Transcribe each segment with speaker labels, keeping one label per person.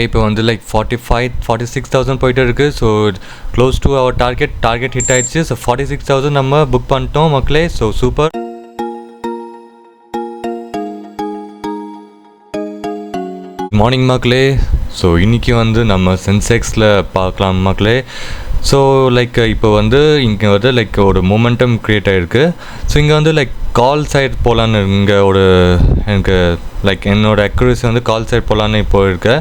Speaker 1: இப்போ வந்து லைக் 46,000 போயிட்டு இருக்குது. So close to our target hit ஆயிடுச்சு. ஸோ 46,000 நம்ம புக் பண்ணிட்டோம் மக்களே. So super. மார்னிங் மக்களே. ஸோ இன்றைக்கி வந்து நம்ம சென்செக்ஸில் பார்க்கலாம் மக்களே. ஸோ லைக் இப்போ வந்து இங்கே வந்து லைக் ஒரு மொமெண்டம் க்ரியேட் ஆகிருக்கு. ஸோ இங்கே வந்து லைக் கால் சைட் போகலான்னு இங்கே எனக்கு லைக் என்னோடய அக்யூரசி வந்து கால் சைட் போகலான்னு இப்போ இருக்கு.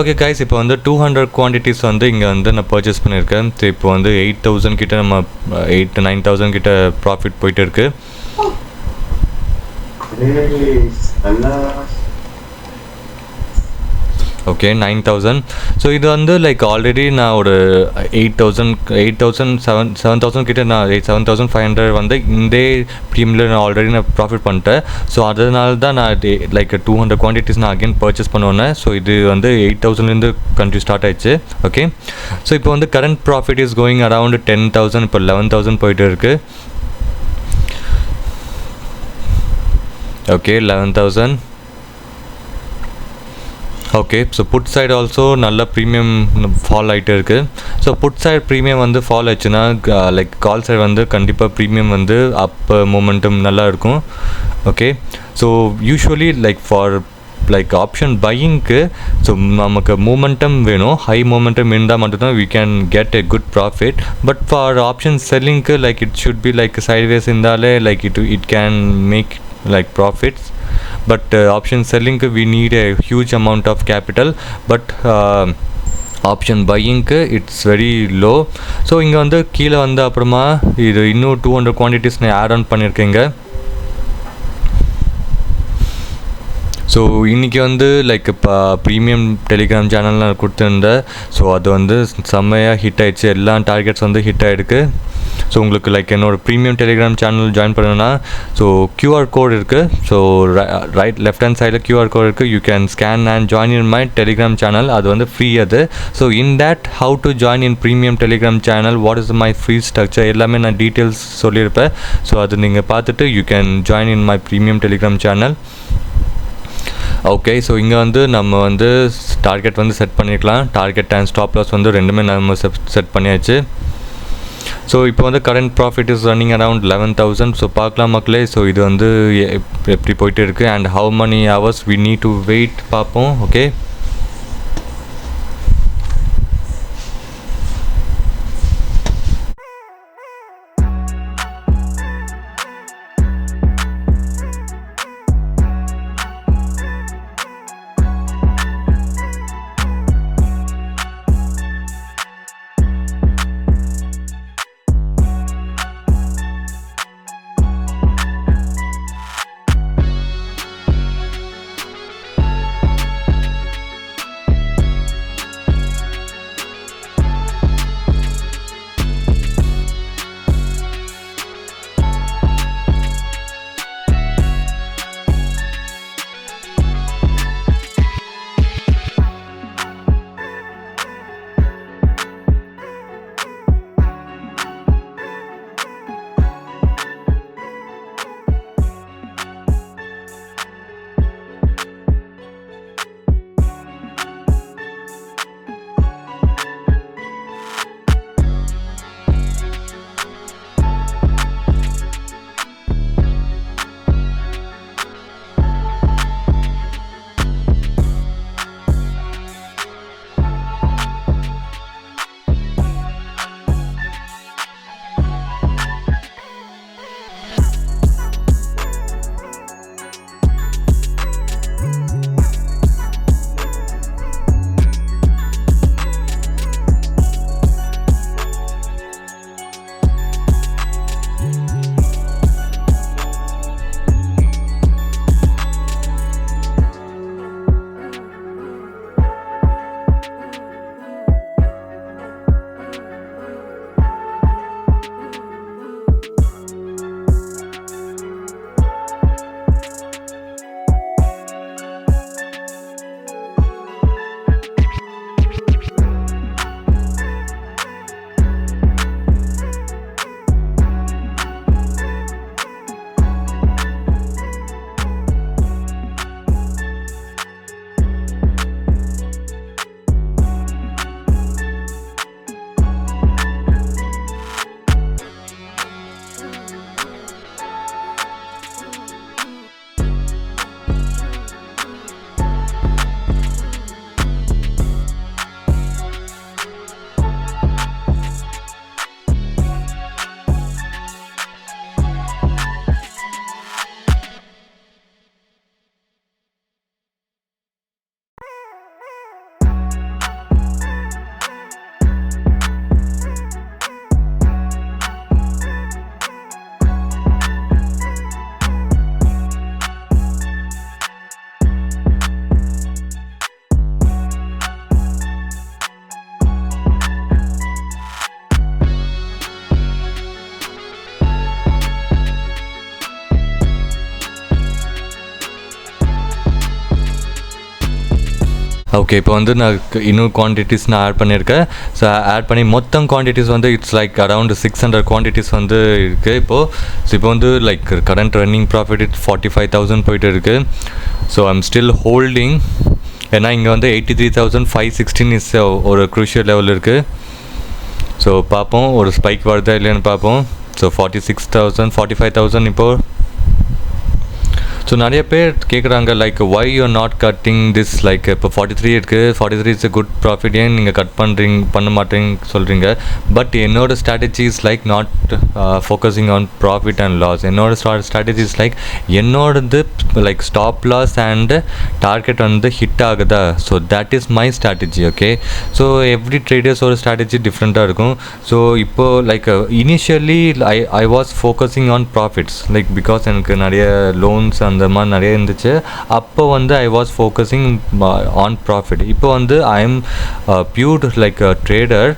Speaker 1: ஓகே கைஸ், இப்போ வந்து 200 குவான்டிட்டிஸ் வந்து இங்கே வந்து நான் பர்ச்சேஸ் பண்ணியிருக்கேன். ஸோ இப்போ வந்து 8,000 கிட்ட நம்ம 8,000-9,000 கிட்ட ப்ராஃபிட் போயிட்டு இருக்குது. ஓகே 9,000. ஸோ இது வந்து லைக் ஆல்ரெடி நான் ஒரு 7,000 கிட்ட நான் 7,500 வந்து இந்த ப்ரீமியமில் நான் ஆல்ரெடி நான் ப்ராஃபிட் பண்ணிட்டேன். ஸோ அதனால தான் நான் லைக் 200 குவான்டிட்டிஸ் நான் அகைன் பர்ச்சேஸ் பண்ணுவேன். ஸோ இது வந்து 8,000லேருந்து கண்ட்ரி ஸ்டார்ட் ஆயிடுச்சு. ஓகே, ஸோ இப்போ வந்து current profit is going around 10,000. இப்போ 11,000 போயிட்டு இருக்குது. Okay 11,000. Okay, so put side also நல்ல ப்ரீமியம் ஃபால் ஆகிட்டு இருக்குது. ஸோ புட் சைடு ப்ரீமியம் வந்து ஃபால் ஆச்சுன்னா லைக் கால் சைடு வந்து கண்டிப்பாக ப்ரீமியம் வந்து அப் மொமெண்டம் நல்லா இருக்கும். Okay, so usually like for like option பையிங்க்கு so நமக்கு மூமெண்டம் வேணும். ஹை மூமெண்டம் இருந்தால் மட்டும்தான் we can get a good profit. But for option செல்லிங்க்கு like it should be like sideways இருந்தாலே like it can make like profits. But option selling we need a huge amount of capital. But option buying it's very low. So இங்கே வந்து கீழே வந்து அப்புறமா இது இன்னும் 200 quantities நான் ஆட் ஆன் பண்ணியிருக்கேங்க. ஸோ இன்றைக்கி வந்து லைக் இப்போ ப்ரீமியம் டெலிகிராம் சேனல் நான் கொடுத்துருந்தேன். ஸோ அது வந்து செம்மையாக ஹிட் ஆகிடுச்சு. எல்லா டார்கெட்ஸ் வந்து ஹிட் ஆகிருக்கு. ஸோ உங்களுக்கு லைக் என்னோடய ப்ரீமியம் டெலிகிராம் சேனல் ஜாயின் பண்ணணுன்னா ஸோ கியூஆர் கோட் இருக்குது. ஸோ லெஃப்ட் ஹேண்ட் சைடில் கியூஆர் கோட் இருக்குது. You can scan and join in my Telegram channel. அது வந்து ஃப்ரீ அது. So in that how to join in premium Telegram channel, what is my free structure எல்லாமே நான் details சொல்லியிருப்பேன். So அது நீங்கள் பார்த்துட்டு you can join in my premium Telegram channel. Okay, so இங்கே வந்து நம்ம வந்து டார்கெட் வந்து செட் பண்ணிக்கலாம். டார்கெட் அண்ட் ஸ்டாப் லாஸ் வந்து ரெண்டுமே நம்ம செட் பண்ணியாச்சு. ஸோ இப்போ வந்து current profit is running around 11,000. So பார்க்கலாம் மக்களே. ஸோ இது வந்து எப்படி போயிட்டு இருக்குது and how many hours we need to wait பார்ப்போம். ஓகே, ஓகே, இப்போ வந்து நான் இன்னும் குவான்டிட்டிஸ் நான் ஆட் பண்ணியிருக்கேன். ஸோ ஆட் பண்ணி மொத்தம் குவான்டிட்டிஸ் வந்து இட்ஸ் லைக் அரவுண்ட் 600 குவான்டிட்டிஸ் வந்து இருக்குது இப்போது. ஸோ இப்போ வந்து லைக் கரண்ட் ரன்னிங் ப்ராஃபிட் 45,000 போயிட்டு இருக்குது. So I'm still holding. ஏன்னா இங்கே வந்து 83,516 இஸ் ஒரு க்ரூஷியல் லெவல் இருக்குது. ஸோ பார்ப்போம் ஒரு ஸ்பைக் வருதா இல்லைன்னு பார்ப்போம். ஸோ 46,000 45,000 இப்போது. ஸோ நிறைய பேர் கேட்குறாங்க like why you not cutting this, like இப்போ 43 இருக்குது, 43 இஸ் a குட் ப்ராஃபிட், ஏன் நீங்கள் கட் பண்ண மாட்டேங்க சொல்கிறீங்க. பட் என்னோட strategy is like not focusing on profit and loss. என்னோட ஸ்ட்ராட்டஜி இஸ் லைக் என்னோடது like stop loss and target வந்து ஹிட் ஆகுதா. So that is my strategy. Okay, so every ட்ரேடர்ஸோட ஸ்ட்ராட்டஜி டிஃப்ரெண்ட்டாக இருக்கும். ஸோ இப்போது like initially I was focusing on profits, like because எனக்கு நிறைய லோன்ஸ் அந்த மாதிரி நிறைய இருந்துச்சு. அப்போ வந்து I was focusing on profit. இப்போ வந்து I am pure like trader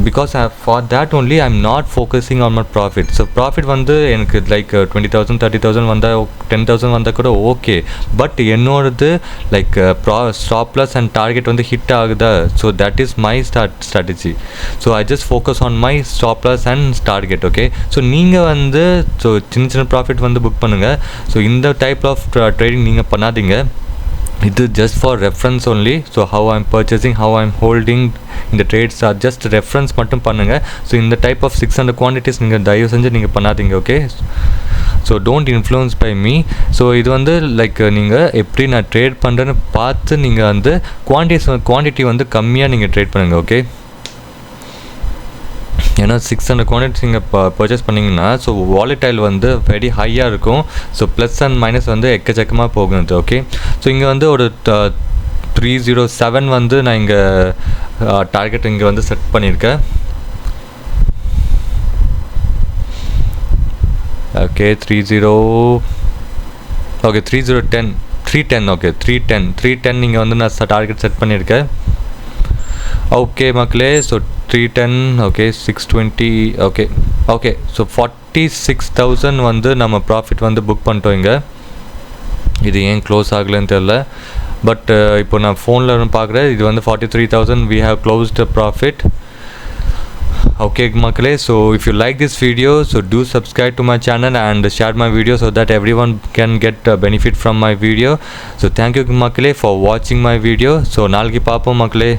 Speaker 1: because for that only I am not focusing on my profit. So profit வந்து எனக்கு லைக் 20,000 30,000 வந்தால் 10,000 வந்தால் கூட ஓகே. பட் என்னோடது like stop loss and target வந்து hit ஆகுதா. So that is my strategy. So I just focus on my stop loss and target. Okay, so நீங்கள் வந்து ஸோ சின்ன சின்ன ப்ராஃபிட் வந்து புக் பண்ணுங்கள். ஸோ இந்த டைப் ஆஃப் ட்ரேடிங் நீங்கள் பண்ணாதீங்க. இது just for reference only. So how I'm purchasing, have I'm holding இந்த ட்ரேட்ஸ் ஆர் ஜஸ்ட் ரெஃபரன்ஸ் மட்டும் பண்ணுங்கள். ஸோ இந்த டைப் ஆஃப் 600 குவான்டிட்டிஸ் நீங்கள் தயவு செஞ்சு நீங்கள் பண்ணாதீங்க. Okay, so don't influence by me. So இது வந்து லைக் நீங்கள் எப்படி நான் ட்ரேட் பண்ணுறேன்னு பார்த்து நீங்கள் வந்து குவான்டிட்டி வந்து கம்மியாக நீங்கள் ட்ரேட் பண்ணுங்கள். ஓகே, ஏன்னா 600 குவான்டிட்டிஸ் நீங்கள் பர்ச்சேஸ் பண்ணிங்கன்னா ஸோ வாலடைல் வந்து வெரி ஹையாக இருக்கும். ஸோ ப்ளஸ் அண்ட் மைனஸ் வந்து எக்கச்சக்கமாக போகுது. ஓகே, ஸோ இங்கே வந்து ஒரு 307 வந்து நான் இங்கே டார்கெட் இங்கே வந்து செட் பண்ணியிருக்கேன். ஓகே 310 ஓகே 310 நீங்கள் வந்து நான் டார்கெட் செட் பண்ணியிருக்கேன். ஓகே மக்களே, ஸோ 310 ஓகே 620 ஓகே ஸோ 46,000 வந்து நம்ம ப்ராஃபிட் வந்து புக் பண்ணிட்டோம் இங்கே. இது ஏன் க்ளோஸ் ஆகலைன்னு தெரில. பட் இப்போ நான் ஃபோனில் பார்க்குறேன், இது வந்து 43,000 we have closed the profit. Okay makale, so if you like this video, so do subscribe to my channel and share my video so that everyone can get benefit from my video. So thank you makale for watching my video. So nalgi paapom makale.